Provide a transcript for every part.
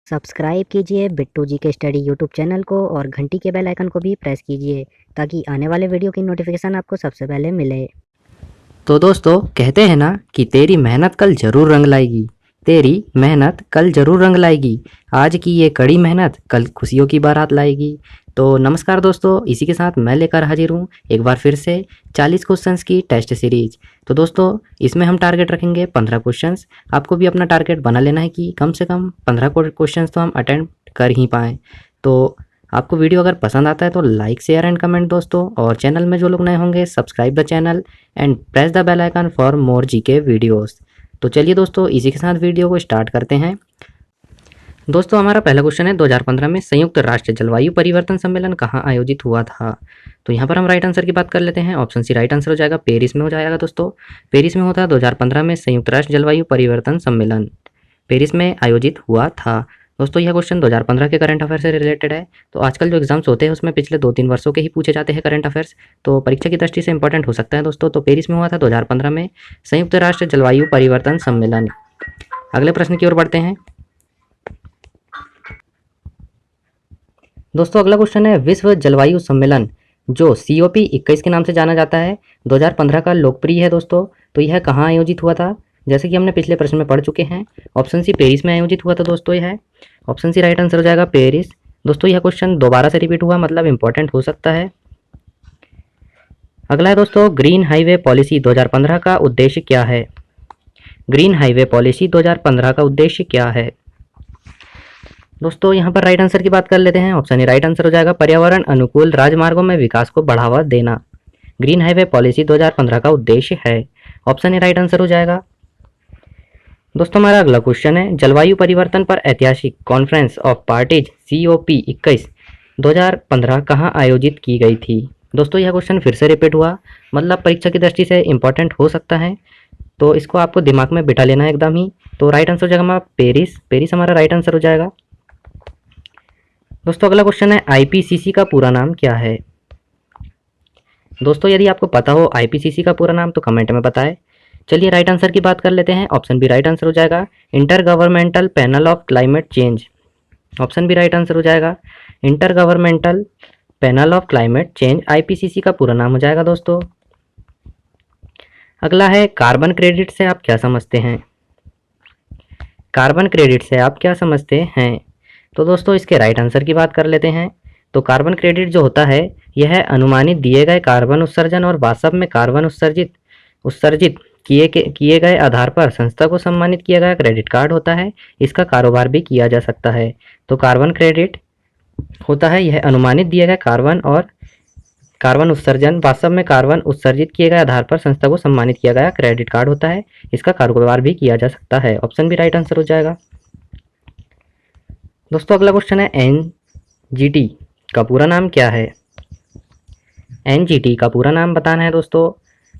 Subscribe कीजिए बिट्टू जी के study YouTube channel को और घंटी के बेल आइकन को भी प्रेस कीजिए ताकि आने वाले वीडियो की नोटिफिकेशन आपको सबसे पहले मिले। तो दोस्तों कहते हैं ना कि तेरी मेहनत कल जरूर रंग लाएगी। तेरी मेहनत कल जरूर रंग लाएगी। आज की ये कड़ी मेहनत कल खुशियों की बारात लाएगी। तो नमस्कार दोस्तों, इसी के साथ मैं लेकर हाजिर हूँ एक बार फिर से 40 क्वेश्चंस की टेस्ट सीरीज। तो दोस्तों इसमें हम टारगेट रखेंगे 15 क्वेश्चंस। आपको भी अपना टारगेट बना लेना है कि कम से कम 15 क्वेश्चंस तो हम अटेम्प्ट कर ही पाएँ। तो आपको वीडियो अगर पसंद आता है तो लाइक शेयर एंड कमेंट दोस्तों, और चैनल में जो लोग नए होंगे subscribe the channel and press the bell icon for more GK videos. तो चलिए दोस्तों इसी के साथ वीडियो को स्टार्ट करते हैं। दोस्तों हमारा पहला क्वेश्चन है 2015 में संयुक्त राष्ट्र जलवायु परिवर्तन सम्मेलन कहाँ आयोजित हुआ था। तो यहाँ पर हम राइट आंसर की बात कर लेते हैं। ऑप्शन सी राइट आंसर हो जाएगा, पेरिस में हो जाएगा दोस्तों। पेरिस में होता है 2015 में संयुक्त राष्ट्र जलवायु परिवर्तन सम्मेलन पेरिस में आयोजित हुआ था। दोस्तों यह क्वेश्चन 2015 के करंट अफेयर से रिलेटेड है। तो आजकल जो एग्जाम्स होते हैं उसमें पिछले 2-3 वर्षों के ही पूछे जाते हैं करंट अफेयर्स, तो परीक्षा की दृष्टि से इंपॉर्टेंट हो सकता है दोस्तों। तो पेरिस में हुआ था 2015 में संयुक्त राष्ट्र जलवायु परिवर्तन सम्मेलन। अगले प्रश्न की ओर बढ़ते हैं। दोस्तों अगला क्वेश्चन है विश्व जलवायु सम्मेलन जो COP21 के नाम से जाना जाता है 2015 का लोकप्रिय है दोस्तों। तो यह कहाँ आयोजित हुआ था, जैसे कि हमने पिछले प्रश्न में पढ़ चुके हैं। ऑप्शन सी पेरिस में आयोजित हुआ था दोस्तों। यह ऑप्शन सी राइट आंसर हो जाएगा, पेरिस। दोस्तों यह क्वेश्चन दोबारा से रिपीट हुआ, मतलब इंपॉर्टेंट हो सकता है। अगला है दोस्तों ग्रीन हाईवे पॉलिसी 2015 का उद्देश्य क्या है। ग्रीन हाईवे पॉलिसी 2015 का उद्देश्य क्या है। दोस्तों यहाँ पर राइट आंसर की बात कर लेते हैं। ऑप्शन ए राइट आंसर हो जाएगा, पर्यावरण अनुकूल राजमार्गों में विकास को बढ़ावा देना। ग्रीन हाईवे पॉलिसी 2015 का उद्देश्य है। ऑप्शन ए राइट आंसर हो जाएगा। दोस्तों हमारा अगला क्वेश्चन है जलवायु परिवर्तन पर ऐतिहासिक कॉन्फ्रेंस ऑफ पार्टीज COP21 2015 कहाँ आयोजित की गई थी। दोस्तों यह क्वेश्चन फिर से रिपीट हुआ, मतलब परीक्षा की दृष्टि से इंपॉर्टेंट हो सकता है, तो इसको आपको दिमाग में बिठा लेना है एकदम ही। तो राइट आंसर हो जाएगा हमारा पेरिस। पेरिस हमारा राइट आंसर हो जाएगा। दोस्तों अगला क्वेश्चन है IPCC का पूरा नाम क्या है। दोस्तों यदि आपको पता हो IPCC का पूरा नाम तो कमेंट में बताएं। चलिए राइट आंसर की बात कर लेते हैं। ऑप्शन बी राइट आंसर हो जाएगा, inter governmental panel of climate change. Option B right answer हो जाएगा, inter governmental panel of climate change IPCC का पूरा नाम हो जाएगा दोस्तों। अगला है कार्बन क्रेडिट से आप क्या समझते हैं। कार्बन क्रेडिट से आप क्या समझते हैं। तो दोस्तों इसके राइट आंसर की बात कर लेते हैं। तो कार्बन क्रेडिट जो होता है यह अनुमानित दिए गए कार्बन उत्सर्जन और वास्तव में कार्बन उत्सर्जित किए गए आधार पर संस्था को सम्मानित किया गया क्रेडिट कार्ड होता है। इसका कारोबार भी किया जा सकता है। तो कार्बन क्रेडिट होता है यह अनुमानित दिए गए कार्बन और कार्बन उत्सर्जन, वास्तव में कार्बन उत्सर्जित किए गए आधार पर संस्था को सम्मानित किया गया क्रेडिट कार्ड होता है। इसका कारोबार भी किया जा सकता है। ऑप्शन भी राइट आंसर हो जाएगा। दोस्तों अगला क्वेश्चन है NGT का पूरा नाम क्या है। NGT का पूरा नाम बताना है दोस्तों।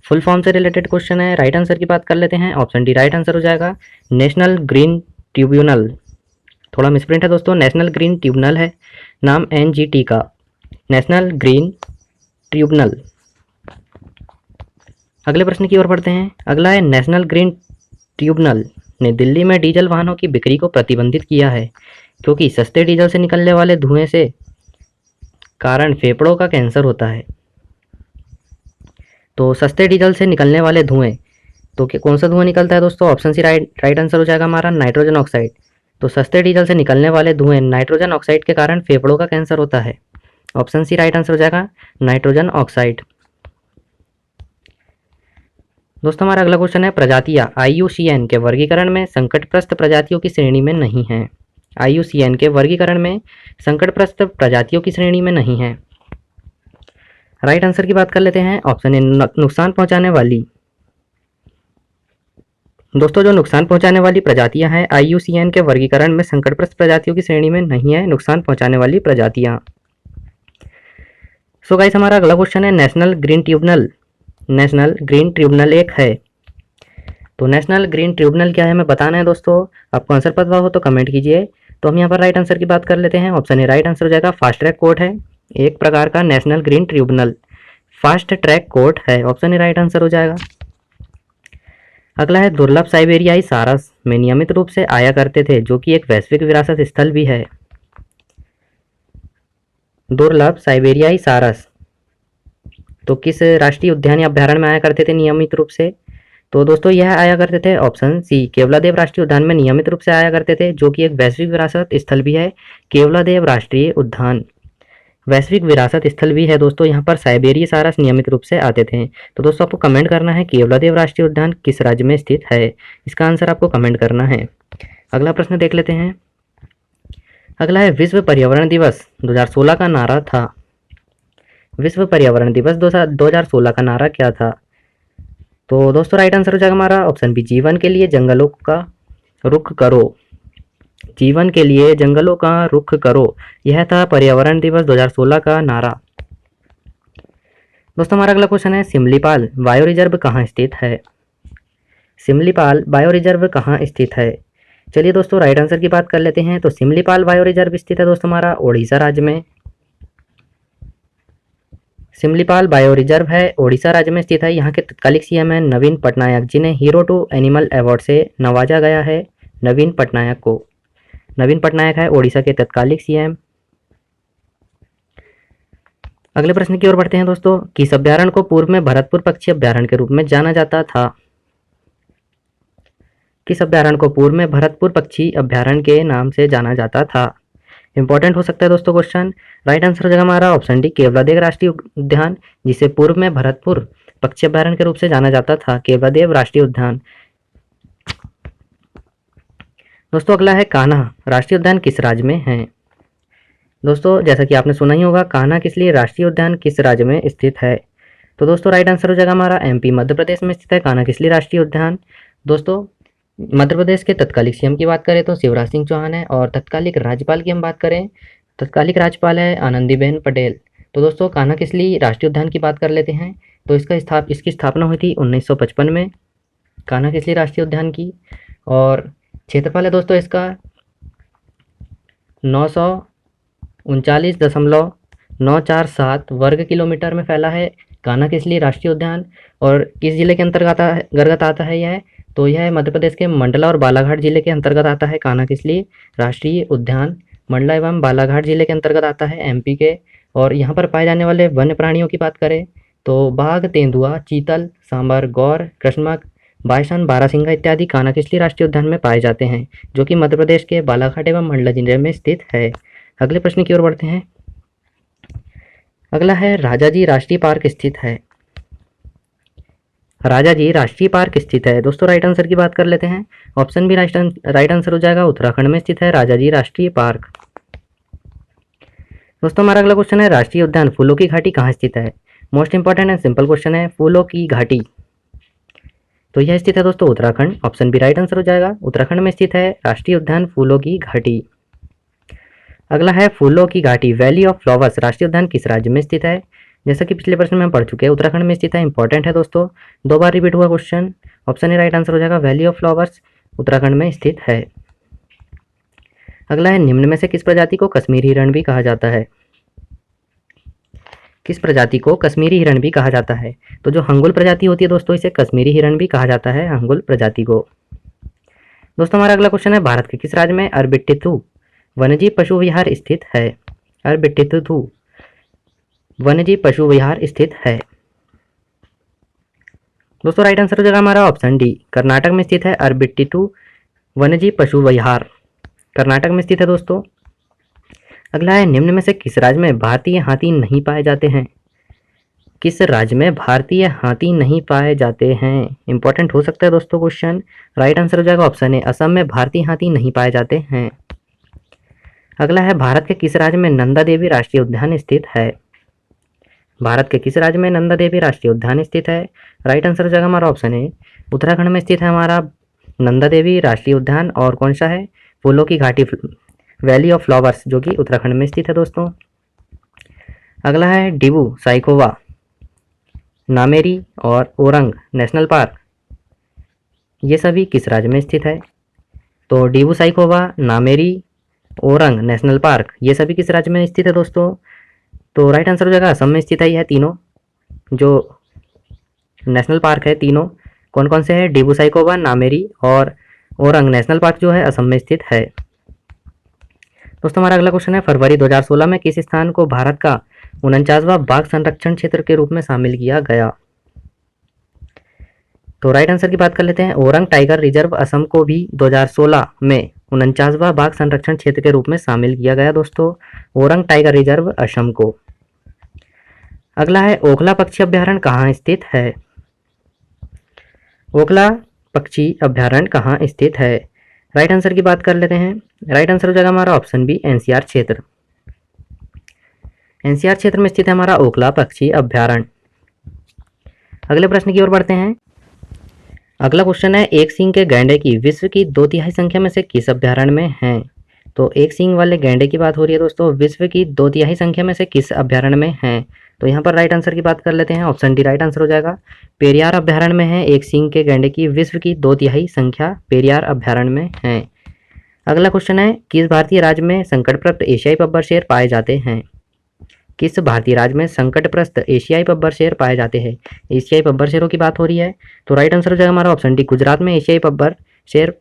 फुल फॉर्म से रिलेटेड क्वेश्चन है। राइट आंसर की बात कर लेते हैं। ऑप्शन डी राइट आंसर हो जाएगा, नेशनल ग्रीन ट्रिब्यूनल। थोड़ा मिसप्रिंट है दोस्तों, नेशनल ग्रीन ट्रिब्यूनल है नाम NGT का, नेशनल ग्रीन ट्रिब्यूनल। अगले प्रश्न की ओर बढ़ते हैं। अगला है नेशनल ग्रीन ट्रिब्यूनल ने दिल्ली में डीजल वाहनों की बिक्री को प्रतिबंधित किया है क्योंकि सस्ते डीजल से निकलने वाले धुएं से कारण फेफड़ों का कैंसर होता है। तो सस्ते डीजल से निकलने वाले धुएं, तो कौन सा धुआं निकलता है दोस्तों। ऑप्शन सी राइट आंसर हो जाएगा हमारा, नाइट्रोजन ऑक्साइड। तो सस्ते डीजल से निकलने वाले धुएं नाइट्रोजन ऑक्साइड के कारण फेफड़ों का कैंसर होता है। ऑप्शन सी राइट आंसर हो जाएगा, नाइट्रोजन ऑक्साइड। दोस्तों हमारा अगला क्वेश्चन है प्रजातियां IUCN के वर्गीकरण में संकटग्रस्त प्रजातियों की श्रेणी में नहीं है। IUCN के वर्गीकरण में संकटग्रस्त प्रजातियों की श्रेणी में नहीं है। राइट आंसर की बात कर लेते हैं। ऑप्शन ए नुकसान पहुंचाने वाली। दोस्तों जो नुकसान पहुंचाने वाली प्रजातियां हैं IUCN के वर्गीकरण में संकटग्रस्त प्रजातियों की श्रेणी में नहीं है, नुकसान पहुंचाने वाली प्रजातियां। सो गाइस हमारा अगला क्वेश्चन है national green tribunal. National green tribunal एक है, तो नेशनल ग्रीन ट्रिब्यूनल क्या है हमें बताना है दोस्तों। आपको आंसर पता हो तो कमेंट कीजिए। तो हम यहाँ पर राइट आंसर की बात कर लेते हैं। ऑप्शन ए राइट आंसर हो जाएगा, फास्ट ट्रैक कोर्ट है एक प्रकार का national green tribunal, fast track court है। ऑप्शन ए राइट आंसर हो जाएगा। अगला है दुर्लभ साइबेरियाई सारस में नियमित रूप से आया करते थे, जो कि एक वैश्विक विरासत स्थल भी है। दुर्लभ साइबेरियाई सारस तो किस राष्ट्रीय उद्यान या अभ्यारण्य में आया करते थे नियमित रूप से? तो दोस्तों यह आया करते थे ऑप्शन सी, केवलादेव राष्ट्रीय उद्यान में नियमित रूप से आया करते थे, जो कि एक वैश्विक विरासत स्थल भी है। केवलादेव राष्ट्रीय उद्यान वैश्विक विरासत स्थल भी है दोस्तों। यहाँ पर साइबेरिया सारस नियमित रूप से आते थे। तो दोस्तों आपको कमेंट करना है केवलादेव राष्ट्रीय उद्यान किस राज्य में स्थित है, इसका आंसर आपको कमेंट करना है। अगला प्रश्न देख लेते हैं। अगला है विश्व पर्यावरण दिवस 2016 का नारा था। विश्व पर्यावरण दिवस 2016 का नारा क्या था? तो दोस्तों राइट आंसर हो जाएगा हमारा ऑप्शन बी, जीवन के लिए जंगलों का रुख करो। जीवन के लिए जंगलों का रुख करो, यह था पर्यावरण दिवस 2016 का नारा। दोस्तों हमारा अगला क्वेश्चन है, सिमलीपाल बायो रिजर्व कहाँ स्थित है? सिमलीपाल बायो रिजर्व कहाँ स्थित है? चलिए दोस्तों राइट आंसर की बात कर लेते हैं। तो सिमलीपाल बायो रिजर्व स्थित है दोस्तों हमारा ओडिशा राज्य में। सिमलीपाल बायो रिजर्व है ओडिशा राज्य में स्थित है। यहाँ के तत्कालिक सीएम है नवीन पटनायक, जिन्हें हीरो टू एनिमल अवार्ड से नवाजा गया है। नवीन पटनायक को, नवीन पटनायक है ओडिशा के तत्कालिक सीएम। अगले प्रश्न की ओर बढ़ते हैं दोस्तों। किस अभ्यारण्य को पूर्व में भरतपुर पक्षी अभ्यारण्य के रूप में जाना जाता था? किस अभ्यारण्य को पूर्व में भरतपुर पक्षी अभ्यारण्य के नाम से जाना जाता था? इंपॉर्टेंट हो सकता है दोस्तों क्वेश्चन। राइट आंसर हो जाएगा हमारा ऑप्शन डी, केवलादेव राष्ट्रीय उद्यान, जिसे पूर्व में भरतपुर पक्षी अभ्यारण्य के रूप से जाना जाता था, केवलादेव राष्ट्रीय उद्यान। दोस्तों अगला है, कान्हा राष्ट्रीय उद्यान किस राज्य में है? दोस्तों जैसा कि आपने सुना ही होगा, कान्हा किसली राष्ट्रीय उद्यान किस राज्य में स्थित है? तो दोस्तों राइट आंसर हो जाएगा हमारा एमपी मध्य प्रदेश में स्थित है कान्हा किसली राष्ट्रीय उद्यान। दोस्तों मध्य प्रदेश के तत्कालिक सीएम की बात करें तो शिवराज सिंह चौहान है, और तत्कालिक राज्यपाल की हम बात करें, तत्कालिक राज्यपाल है आनंदीबेन पटेल। तो दोस्तों कान्हा किसली राष्ट्रीय उद्यान की बात कर लेते हैं। तो इसकी स्थापना हुई थी 1955 में कान्हा किसली राष्ट्रीय उद्यान की, और क्षेत्रफल है दोस्तों इसका 939.947 वर्ग किलोमीटर में फैला है कान्हा किसली राष्ट्रीय उद्यान। और किस जिले के अंतर्गत आता है यह? तो यह मध्य प्रदेश के मंडला और बालाघाट जिले के अंतर्गत आता है कान्हा किसली राष्ट्रीय उद्यान। मंडला एवं बालाघाट जिले के अंतर्गत आता है एमपी के। और यहाँ पर पाए जाने वाले वन्य प्राणियों की बात करें तो बाघ, तेंदुआ, चीतल, सांबर, गौर, कृष्णमृग, बायसन, बारहसिंगा इत्यादि कान्हा किसली राष्ट्रीय उद्यान में पाए जाते हैं, जो कि मध्य प्रदेश के बालाघाट एवं मंडला जिले में स्थित है। अगले प्रश्न की ओर बढ़ते हैं। अगला है, राजाजी राष्ट्रीय पार्क स्थित है। राजाजी राष्ट्रीय पार्क स्थित है। दोस्तों राइट आंसर की बात कर लेते हैं। ऑप्शन बी राइट आंसर हो जाएगा, उत्तराखंड में स्थित है राजाजी राष्ट्रीय पार्क। दोस्तों हमारा अगला क्वेश्चन है, राष्ट्रीय उद्यान फूलों की घाटी कहाँ स्थित है? Most important and simple question है, फूलों की घाटी। तो यह स्थित है दोस्तों Uttarakhand. Option B right answer हो जाएगा, उत्तराखंड में स्थित है राष्ट्रीय उद्यान फूलों की घाटी। अगला है, फूलों की घाटी वैली ऑफ फ्लावर्स राष्ट्रीय उद्यान किस राज्य में स्थित है? जैसा कि पिछले प्रश्न में हम पढ़ चुके हैं, उत्तराखंड में स्थित है। इंपॉर्टेंट है दोस्तों, 2 बार रिपीट हुआ question. Option A right answer हो जाएगा, वैली ऑफ फ्लावर्स उत्तराखंड में स्थित है। अगला है, निम्न में से किस प्रजाति को कश्मीरी हिरण भी कहा जाता है? किस प्रजाति को कश्मीरी हिरण भी कहा जाता है? तो जो हंगुल प्रजाति होती है दोस्तों, इसे कश्मीरी हिरण भी कहा जाता है, हंगुल प्रजाति को। दोस्तों हमारा अगला क्वेश्चन है, भारत के किस राज्य में अरबिट्टिथु वन्यजीव पशु विहार स्थित है? अरबिट्टिथु वन्यजीव पशु विहार स्थित है। दोस्तों राइट आंसर हो जाएगा हमारा ऑप्शन डी, कर्नाटक में स्थित है अरबिट्टिथु वन्यजीव पशु विहार, कर्नाटक में स्थित है दोस्तों। अगला है, निम्न में से किस राज्य में भारतीय हाथी नहीं पाए जाते हैं? किस राज्य में भारतीय हाथी नहीं पाए जाते हैं? इंपॉर्टेंट हो सकता है दोस्तों क्वेश्चन। राइट आंसर हो जाएगा ऑप्शन ए, असम में भारतीय हाथी नहीं पाए जाते हैं। अगला है, भारत के किस राज्य में नंदा देवी राष्ट्रीय उद्यान स्थित है? भारत के किस राज्य में नंदा देवी राष्ट्रीय उद्यान स्थित है? राइट आंसर हो जाएगा हमारा ऑप्शन ए, उत्तराखंड में स्थित है हमारा नंदा देवी राष्ट्रीय उद्यान। और कौन सा है? फूलों की घाटी वैली ऑफ फ्लावर्स, जो कि उत्तराखंड में स्थित है दोस्तों। अगला है, डिबू साइखोवा, नामेरी और ओरंग नेशनल पार्क, ये सभी किस राज्य में स्थित है? तो डिबू साइखोवा, नामेरी, ओरंग नेशनल पार्क, ये सभी किस राज्य में स्थित है दोस्तों? तो राइट आंसर हो जाएगा, असम में स्थित है यह तीनों जो नेशनल पार्क है। तीनों कौन कौन से हैं? डिबू साइखोवा, नामेरी और ओरंग नेशनल पार्क जो है असम में स्थित है। दोस्तों हमारा अगला क्वेश्चन है, फरवरी 2016 में किस स्थान को भारत का 49वां बाघ संरक्षण क्षेत्र के रूप में शामिल किया गया? तो राइट आंसर की बात कर लेते हैं। ओरंग टाइगर रिजर्व असम को भी 2016 में 49वां बाघ संरक्षण क्षेत्र के रूप में शामिल किया गया। दोस्तों ओरंग टाइगर रिजर्व असम को। अगला है, ओखला पक्षी अभ्यारण्य कहाँ स्थित है? ओखला पक्षी अभ्यारण्य कहाँ स्थित है? राइट आंसर की बात कर लेते हैं। राइट आंसर हो जाएगा हमारा ऑप्शन बी, एनसीआर क्षेत्र। एनसीआर क्षेत्र में स्थित है हमारा ओखला पक्षी अभ्यारण्य। अगले प्रश्न की ओर बढ़ते हैं। अगला क्वेश्चन है, एक सींग के गैंडे की विश्व की 2/3 संख्या में से किस अभ्यारण्य में है? तो एक सींग वाले गैंडे की बात हो रही है दोस्तों, विश्व की 2/3 संख्या में से किस अभ्यारण्य में है? तो यहाँ पर राइट आंसर की बात कर लेते हैं। ऑप्शन डी राइट आंसर हो जाएगा। पेरियार अभ्यारण्य में है एक सींग के गैंडे की विश्व की 2/3 संख्या पेरियार अभ्यारण्य में है। अगला क्वेश्चन है, किस भारतीय राज्य में संकटग्रस्त एशियाई बब्बर शेर पाए जाते हैं? किस भारतीय राज्य में संकटग्रस्त एशियाई बब्बर शेर पाए जाते हैं? एशियाई बब्बर शेरों की बात हो रही है। तो राइट आंसर हो जाएगा हमारा ऑप्शन डी, गुजरात में एशियाई बब्बर शेर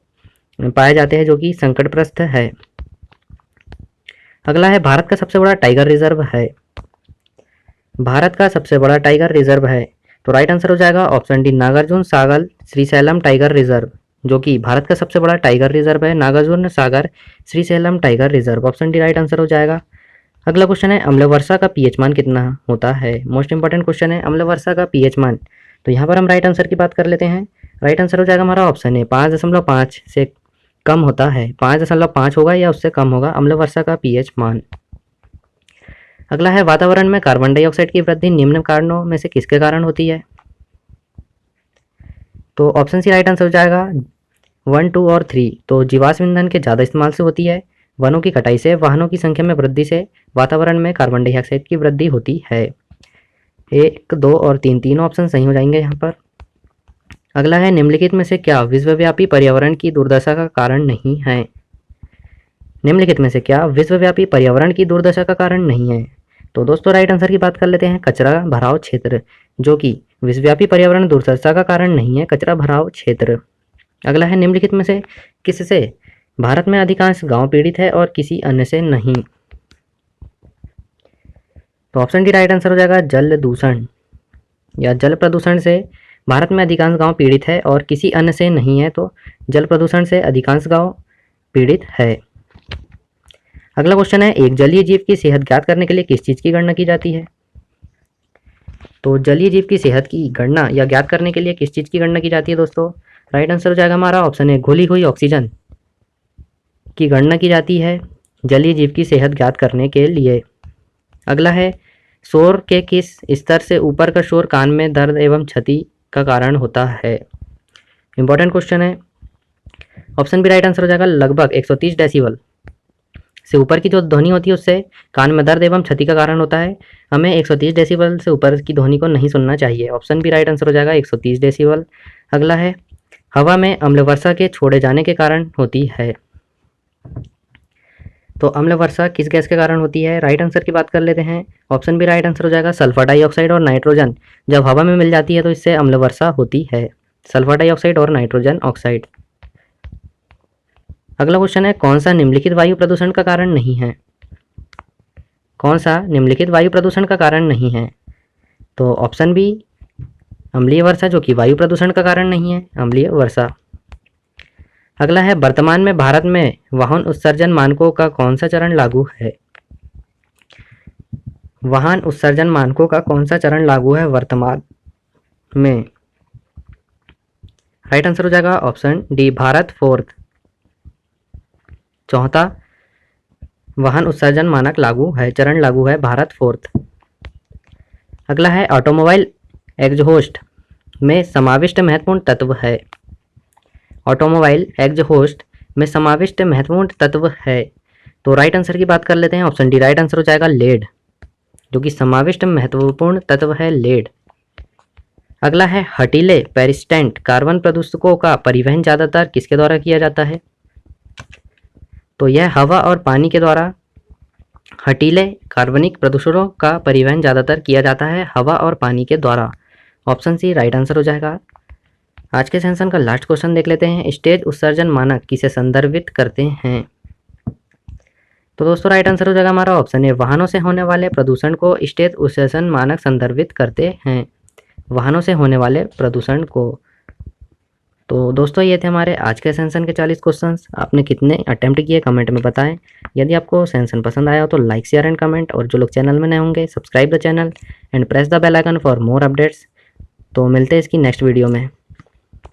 पाए जाते हैं जो कि संकटग्रस्त है। अगला है, भारत का सबसे बड़ा टाइगर रिजर्व है। भारत का सबसे बड़ा टाइगर रिजर्व है। तो राइट आंसर हो जाएगा option D, Nagarjuna Sagar Srisailam tiger reserve, जो कि भारत का सबसे बड़ा टाइगर रिजर्व है। Nagarjuna Sagar Srisailam tiger reserve, option D right answer हो जाएगा। अगला क्वेश्चन है, अम्ल वर्षा का पीएच मान कितना होता है? मोस्ट इंपॉर्टेंट क्वेश्चन है, अम्ल वर्षा का पीएच मान। तो यहाँ पर हम राइट आंसर की बात कर लेते हैं। राइट आंसर हो जाएगा हमारा ऑप्शन है, 5.5 से कम होता है। 5.5 होगा या उससे कम होगा अम्ल वर्षा का पीएच मान। अगला है, वातावरण में कार्बन डाइऑक्साइड की वृद्धि निम्न कारणों में से किसके कारण होती है? तो ऑप्शन सी राइट आंसर हो जाएगा 1, 2 और 3। तो जीवाश्म ईंधन के ज़्यादा इस्तेमाल से होती है, वनों की कटाई से, वाहनों की संख्या में वृद्धि से वातावरण में कार्बन डाइऑक्साइड की वृद्धि होती है। 1, 2 और 3 तीनों ऑप्शन सही हो जाएंगे यहाँ पर। अगला है, निम्नलिखित में से क्या विश्वव्यापी पर्यावरण की दुर्दशा का कारण नहीं है? निम्नलिखित में से क्या विश्वव्यापी पर्यावरण की दुर्दशा का कारण नहीं है? तो दोस्तों राइट आंसर की बात कर लेते हैं, कचरा भराव क्षेत्र, जो कि विश्वव्यापी पर्यावरण दुर्दशा का कारण नहीं है, कचरा भराव क्षेत्र। अगला है, निम्नलिखित में से किससे भारत में अधिकांश गांव पीड़ित है और किसी अन्य से नहीं? तो ऑप्शन डी राइट आंसर हो जाएगा, जल दूषण या जल प्रदूषण से भारत में अधिकांश गांव पीड़ित है और किसी अन्य से नहीं है। तो जल प्रदूषण से अधिकांश गांव पीड़ित है। अगला क्वेश्चन है, एक जलीय जीव की सेहत ज्ञात करने के लिए किस चीज़ की गणना की जाती है? तो जलीय जीव की सेहत की गणना या ज्ञात करने के लिए किस चीज़ की गणना की जाती है दोस्तों? राइट आंसर हो जाएगा हमारा ऑप्शन है, घुली हुई ऑक्सीजन की गणना की जाती है जलीय जीव की सेहत ज्ञात करने के लिए। अगला है, शोर के किस स्तर से ऊपर का शोर कान में दर्द एवं क्षति का कारण होता है? इंपॉर्टेंट क्वेश्चन है। ऑप्शन बी राइट आंसर हो जाएगा, लगभग 130 डेसिबल से ऊपर की जो ध्वनि होती है उससे कान में दर्द एवं क्षति का कारण होता है। हमें 130 डेसिबल से ऊपर की ध्वनि को नहीं सुनना चाहिए। ऑप्शन बी राइट आंसर हो जाएगा, 130 डेसिबल। अगला है, हवा में अम्ल वर्षा के छोड़े जाने के कारण होती है। तो अम्ल वर्षा किस गैस के कारण होती है? राइट आंसर की बात कर लेते हैं। ऑप्शन बी राइट आंसर हो जाएगा, सल्फर डाइऑक्साइड और नाइट्रोजन जब हवा में मिल जाती है तो इससे अम्ल वर्षा होती है। सल्फर डाइऑक्साइड और नाइट्रोजन ऑक्साइड। अगला क्वेश्चन है, कौन सा निम्नलिखित वायु प्रदूषण का कारण नहीं है? कौन सा निम्नलिखित वायु प्रदूषण का कारण नहीं है? तो ऑप्शन बी, अम्लीय वर्षा, जो कि वायु प्रदूषण का कारण नहीं है, अम्लीय वर्षा। अगला है, वर्तमान में भारत में वाहन उत्सर्जन मानकों का कौन सा चरण लागू है? वाहन उत्सर्जन मानकों का कौन सा चरण लागू है वर्तमान में? राइट आंसर हो जाएगा ऑप्शन डी, भारत 4th, चौथा वाहन उत्सर्जन मानक लागू है, चरण लागू है, भारत 4th। अगला है, ऑटोमोबाइल एग्जॉस्ट में समाविष्ट महत्वपूर्ण तत्व है। ऑटोमोबाइल एग्जॉस्ट में समाविष्ट महत्वपूर्ण तत्व है। तो राइट आंसर की बात कर लेते हैं। ऑप्शन डी राइट आंसर हो जाएगा, लेड, जो कि समाविष्ट महत्वपूर्ण तत्व है, लेड। अगला है, हटीले पेरिस्टेंट कार्बन प्रदूषकों का परिवहन ज़्यादातर किसके द्वारा किया जाता है? तो यह हवा और पानी के द्वारा हटीले कार्बनिक प्रदूषकों का परिवहन ज़्यादातर किया जाता है हवा और पानी के द्वारा। ऑप्शन सी राइट आंसर हो जाएगा। आज के सेंसन का लास्ट क्वेश्चन देख लेते हैं। स्टेज उत्सर्जन मानक किसे संदर्भित करते हैं? तो दोस्तों राइट आंसर हो जाएगा हमारा ऑप्शन ए, वाहनों से होने वाले प्रदूषण को स्टेज उत्सर्जन मानक संदर्भित करते हैं। वाहनों से होने वाले प्रदूषण को। तो दोस्तों ये थे हमारे आज के सेंसन के 40 क्वेश्चंस। आपने कितने अटेम्प्ट किए कमेंट में बताएं। यदि आपको सेंसन पसंद आया हो तो लाइक शेयर एंड कमेंट, और जो लोग चैनल में नए होंगे subscribe the channel and press the bell icon for more updates. तो मिलते हैं इसकी नेक्स्ट वीडियो में।